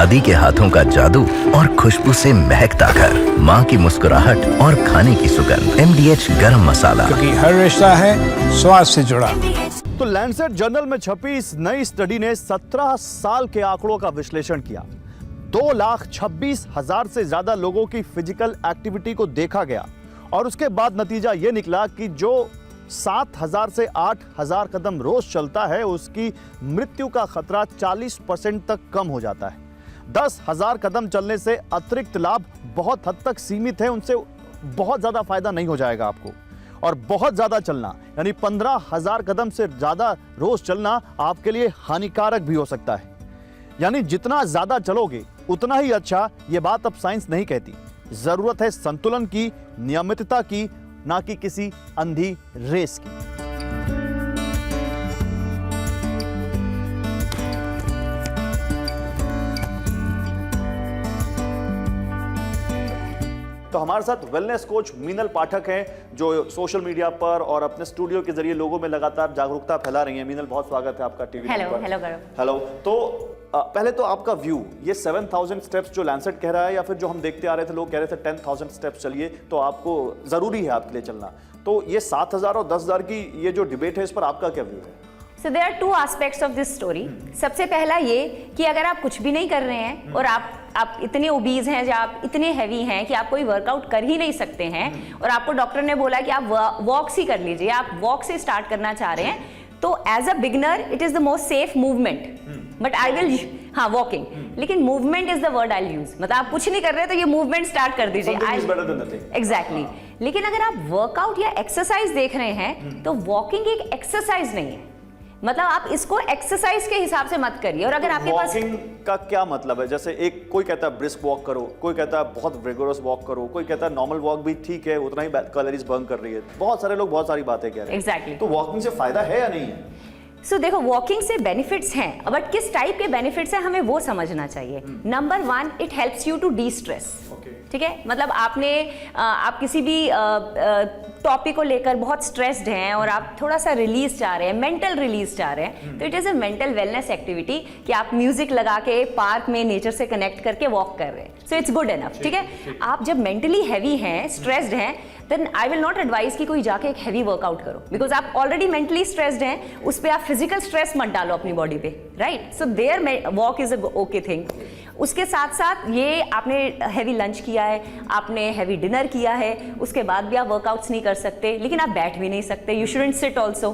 दादी के हाथों का जादू और खुशबू से महकता घर, माँ की मुस्कुराहट और खाने की सुगंध। MDH गरम मसाला, क्योंकि हर रिश्ता है स्वाद से जुड़ा। तो लैंसेट जर्नल में छपी इस नई स्टडी ने 17 साल के आंकड़ों का विश्लेषण किया। 2,26,000 से ज्यादा लोगों की फिजिकल एक्टिविटी को देखा गया और उसके बाद नतीजा यह निकला कि जो 7,000 से 8,000 कदम रोज चलता है उसकी मृत्यु का खतरा 40% तक कम हो जाता है। 10,000 कदम चलने से अतिरिक्त लाभ बहुत हद तक सीमित है, उनसे बहुत ज्यादा फायदा नहीं हो जाएगा आपको। और बहुत ज्यादा चलना यानी 15,000 कदम से ज्यादा रोज चलना आपके लिए हानिकारक भी हो सकता है। यानी जितना ज्यादा चलोगे उतना ही अच्छा, यह बात अब साइंस नहीं कहती। जरूरत है संतुलन की, नियमितता की, ना कि किसी अंधी रेस की। तो हमारे साथ वेलनेस कोच मीनल पाठक हैं जो सोशल मीडिया पर और अपने स्टूडियो के जरिए लोगों में लगातार जागरूकता फैला रही हैं। मीनल, बहुत स्वागत है आपका टीवी पर। हेलो। तो पहले तो आपका व्यू, ये 7,000 स्टेप्स जो लैंसेट कह रहा है या फिर जो हम देखते आ रहे थे लोग कह रहे थे 10,000 स्टेप्स चलिए, तो आपको जरूरी है आपके लिए चलना, तो ये 7,000 और 10,000 की ये जो डिबेट है इस पर आपका क्या व्यू है? So there are two aspects of this story. सबसे पहला ये कि अगर आप कुछ भी नहीं कर रहे हैं और आप इतने ओबीज हैं या आप इतने हैवी हैं कि आप कोई वर्कआउट कर ही नहीं सकते हैं और आपको डॉक्टर ने बोला कि आप वॉक्स ही कर लीजिए, आप वॉक से स्टार्ट करना चाह रहे हैं, तो as a beginner it is the most safe movement. But I will, हाँ, वॉकिंग, लेकिन movement is the word I use. मतलब आप कुछ नहीं कर रहे तो ये मूवमेंट स्टार्ट कर दीजिए। एग्जैक्टली। लेकिन अगर आप वर्कआउट या एक्सरसाइज देख रहे हैं तो वॉकिंग एक एक्सरसाइज नहीं है। मतलब आप इसको एक्सरसाइज के हिसाब से मत करिए। और अगर आपके पास वॉकिंग का क्या मतलब है? जैसे एक कोई कहता है ब्रिस्क वॉक करो, कोई कहता है बहुत विगोरस वॉक करो, कोई कहता है नॉर्मल वॉक भी ठीक है, उतना ही कैलोरीज बर्न कर रही है। बहुत सारे लोग बहुत सारी बातें कह रहे हैं। एग्जैक्टली। तो वॉकिंग से फायदा है या नहीं है? देखो, वॉकिंग से बेनिफिट्स हैं, बट किस टाइप के बेनिफिट्स हैं हमें वो समझना चाहिए। Number 1, it helps you to destress. ठीक है, मतलब आप किसी भी टॉपिक को लेकर बहुत स्ट्रेस्ड हैं और आप थोड़ा सा रिलीज चाह रहे हैं, मेंटल रिलीज चाह रहे हैं, तो it is a mental wellness activity कि आप म्यूजिक लगा के पार्क में नेचर से कनेक्ट करके वॉक कर रहे हैं। So it's good enough. ठीक है, आप जब मेंटली हैवी हैं, स्ट्रेस्ड हैं, then I will not advise कि कोई जाके एक हैवी वर्कआउट करो, बिकॉज आप ऑलरेडी मेंटली स्ट्रेस्ड हैं, उस पर आप फिजिकल स्ट्रेस मत डालो अपनी बॉडी पे, right? So there walk is a okay thing. उसके साथ साथ ये आपने हैवी लंच किया है, आपने हैवी डिनर किया है, उसके बाद भी आप वर्कआउट्स नहीं कर सकते, लेकिन आप बैठ भी नहीं सकते, यू शुडंट सिट ऑल्सो।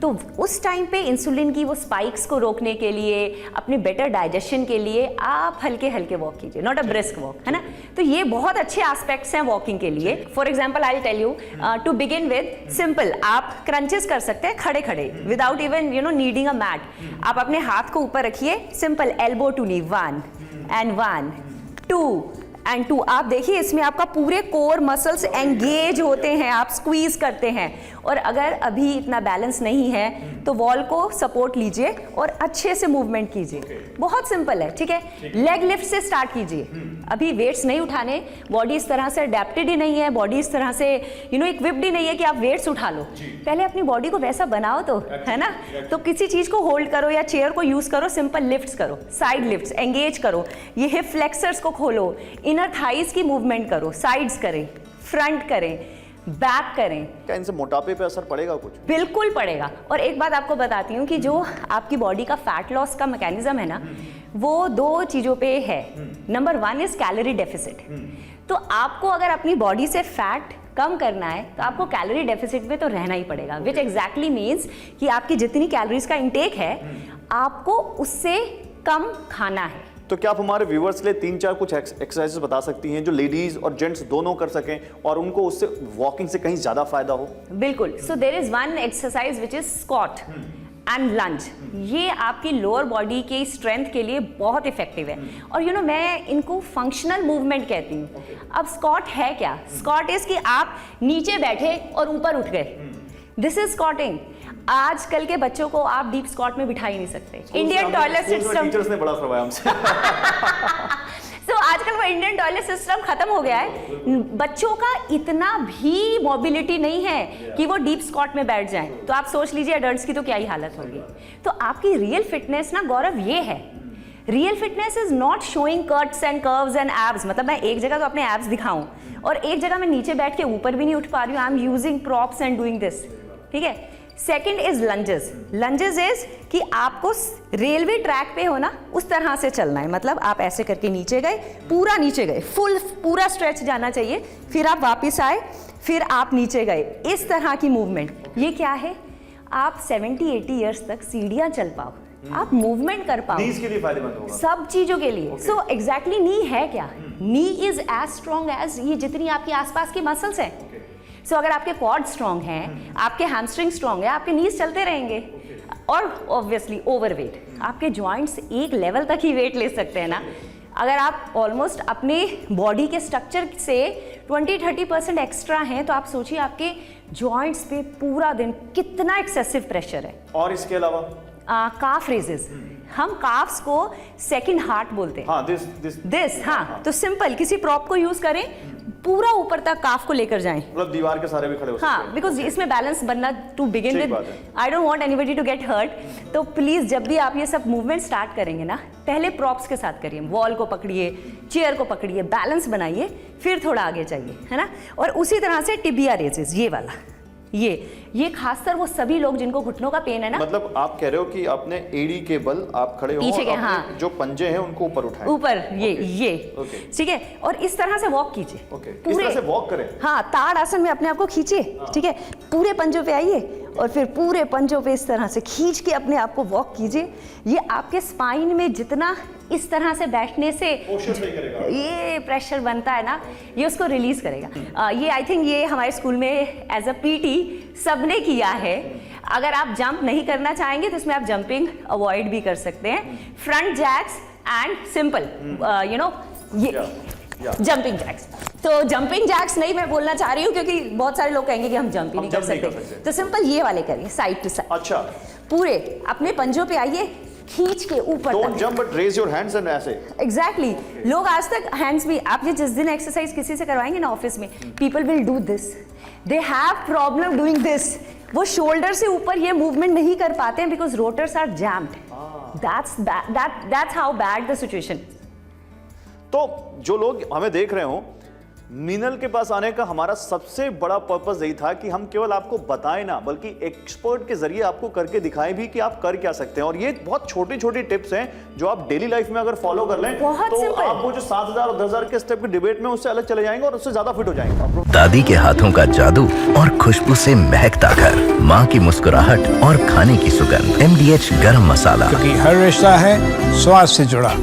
तो उस टाइम पे इंसुलिन की वो स्पाइक्स को रोकने के लिए, अपने बेटर डाइजेशन के लिए आप हल्के हल्के वॉक कीजिए, नॉट अ ब्रिस्क वॉक, है ना? तो ये बहुत अच्छे एस्पेक्ट्स हैं वॉकिंग के लिए। For example I tell you, to begin with simple, आप क्रंचेस कर सकते हैं खड़े खड़े, without even needing a mat. आप अपने हाथ को ऊपर रखिए, simple, elbow to knee, 1 and 1 2 and 2। आप देखिए इसमें आपका पूरे कोर मसल्स एंगेज होते हैं, आप स्क्वीज करते हैं। और अगर अभी इतना बैलेंस नहीं है तो वॉल को सपोर्ट लीजिए और अच्छे से मूवमेंट कीजिए। बहुत सिंपल है। ठीक है, लेग लिफ्ट से स्टार्ट कीजिए। अभी वेट्स नहीं उठाने, बॉडी इस तरह से अडेप्टेड ही नहीं है, बॉडी इस तरह से इक्विप्ड ही नहीं है कि आप वेट्स उठा लो। पहले अपनी बॉडी को वैसा बनाओ तो, है ना? तो किसी चीज को होल्ड करो या चेयर को यूज करो, सिंपल लिफ्ट्स करो, साइड लिफ्ट्स, एंगेज करो, ये हिप फ्लेक्सर्स को खोलो, इनर थाइज की मूवमेंट करो, साइड्स करें, फ्रंट करें, बैक करें। क्या इनसे मोटापे पे असर पड़ेगा कुछ? बिल्कुल पड़ेगा। और एक बात आपको बताती हूँ कि जो आपकी बॉडी का फैट लॉस का मैकेनिज्म है ना, वो 2 चीजों पे है। Number 1 is calorie deficit. तो आपको अगर अपनी बॉडी से फैट कम करना है तो आपको कैलोरी डेफिसिट में तो रहना ही पड़ेगा, विच एग्जैक्टली मीन्स कि आपकी जितनी कैलोरीज का इंटेक है आपको उससे कम खाना है। तो क्या आप हमारे व्यूअर्स के लिए 3-4 कुछ एक्सरसाइजेस बता सकती हैं जो लेडीज और जेंट्स दोनों कर सकें और उनको उससे वॉकिंग से कहीं ज्यादा फायदा हो? बिल्कुल। So there is one exercise which is squat and lunge. ये आपकी लोअर बॉडी की स्ट्रेंथ के लिए बहुत इफेक्टिव है। और मैं इनको फंक्शनल मूवमेंट कहती हूँ। अब स्क्वाट है क्या? स्क्वाट इज कि आप नीचे बैठे और ऊपर उठ गए, दिस इज स्क्वाटिंग। आजकल के बच्चों को आप डीप स्क्वाट में बिठा ही नहीं सकते। इंडियन टॉयलेट सिस्टम टीचर्स ने बड़ा करवाया हमसे। तो आजकल वो इंडियन टॉयलेट सिस्टम खत्म हो गया है। बच्चों का इतना भी मोबिलिटी नहीं है कि वो डीप स्क्वाट में बैठ जाएं। तो आप सोच लीजिए एडल्ट्स की तो क्या ही हालत होगी। तो आपकी रियल फिटनेस ना गौरव ये है, real fitness is not showing cuts and curves and abs, मतलब मैं एक जगह तो अपने एब्स दिखाऊं और एक जगह मैं नीचे बैठ के ऊपर भी नहीं उठ पा रही हूँ, I am using props and doing this, ठीक है। Second is lunges. Lunges is कि आपको रेलवे ट्रैक पे हो ना उस तरह से चलना है, मतलब आप ऐसे करके नीचे गए, पूरा नीचे गए, फुल पूरा स्ट्रेच जाना चाहिए, फिर आप वापस आए, फिर आप नीचे गए, इस तरह की मूवमेंट। ये क्या है, आप 70-80 ईयर्स तक सीढ़ियां चल पाओ, आप मूवमेंट कर पाओ, नीज के लिए फायदेमंद होगा, सब चीजों के लिए। सो एग्जैक्टली नी है क्या, नी इज एज स्ट्रॉन्ग एज ये जितनी आपके आसपास की मसल्स हैं। सो अगर आपके क्वाड स्ट्रॉन्ग हैं, आपके हैमस्ट्रिंग स्ट्रॉन्ग है, आपके नीज चलते रहेंगे। और ऑब्वियसली ओवरवेट, आपके जॉइंट्स एक लेवल तक ही वेट ले सकते हैं ना। अगर आप ऑलमोस्ट अपने बॉडी के स्ट्रक्चर से 20-30% एक्स्ट्रा हैं, तो आप सोचिए आपके जॉइंट्स पे पूरा दिन कितना एक्सेसिव प्रेशर है। और इसके अलावा काफ रेजेस, हम काफ्स को सेकंड हार्ट बोलते हैं। हाँ, दिस हाँ, तो सिंपल किसी प्रॉप को यूज करें, पूरा ऊपर तक काफ को लेकर जाएं, मतलब दीवार के सारे भी खड़े हो सकते हैं। हाँ, बिकॉज इसमें बैलेंस बनना टू बिगिन ठीक विद, बात है। I don't want anybody to get hurt. तो प्लीज जब भी आप ये सब मूवमेंट स्टार्ट करेंगे ना, पहले प्रॉप्स के साथ करिए, वॉल को पकड़िए, चेयर को पकड़िए, बैलेंस बनाइए, फिर थोड़ा आगे जाइए, है ना। और उसी तरह से टिबिया रेजेस, ये वाला, ये खासकर वो सभी लोग जिनको घुटनों का पेन है ना, मतलब आप कह रहे हो कि आपने एड़ी के बल आप खड़े हो, पीछे के, अपने हाँ, जो पंजे हैं उनको ऊपर उठाएं, ऊपर, ये ओके। ठीक है। और इस तरह से वॉक कीजिए, इस तरह से वॉक करें, हाँ, ताड़ आसन में अपने आप को खींचिए, ठीक है, पूरे पंजों पे आइए और फिर पूरे पंजों पे इस तरह से खींच के अपने आप को वॉक कीजिए। ये आपके स्पाइन में जितना इस तरह से बैठने से ये प्रेशर बनता है ना, ये उसको रिलीज करेगा। ये आई थिंक ये हमारे स्कूल में एज अ पीटी सबने किया है। अगर आप जंप नहीं करना चाहेंगे तो इसमें आप जंपिंग अवॉइड भी कर सकते हैं। Front jacks and simple, you know, ये जंपिंग जैक्स। तो जंपिंग जैक्स नहीं मैं बोलना चाह रही हूँ, क्योंकि बहुत सारे लोग कहेंगे कि हम जंप ही नहीं कर सकते, तो सिंपल ये वाले करिए, साइड टू साइड। अच्छा, पूरे अपने पंजों पे आइए, खींच के ऊपर don't jump but raise your hands and ऐसे। एग्जैक्टली, लोग आज तक हैंड्स भी, आप ये जिस दिन एक्सरसाइज किसी से करवाएंगे ना ऑफिस में, people will do this, they have problem doing this. वो शोल्डर से ऊपर ये मूवमेंट नहीं कर पाते हैं because rotors are jammed. That's how bad the situation. तो जो लोग हमें देख रहे हो, मीनल के पास आने का हमारा सबसे बड़ा पर्पस यही था कि हम केवल आपको बताएं ना, बल्कि एक्सपर्ट के जरिए आपको करके दिखाएं भी कि आप कर क्या सकते हैं। और ये बहुत छोटी छोटी टिप्स हैं जो आप डेली लाइफ में अगर फॉलो कर लें तो आप वो जो 7,000 और 10,000 के स्टेप की डिबेट में उससे अलग चले जाएंगे और उससे ज्यादा फिट हो जाएंगे। दादी के हाथों का जादू और खुशबू से महकता घर, माँ की मुस्कुराहट और खाने की सुगंध, MDH गरम मसाला। क्योंकि हर रिश्ता है स्वाद से जुड़ा।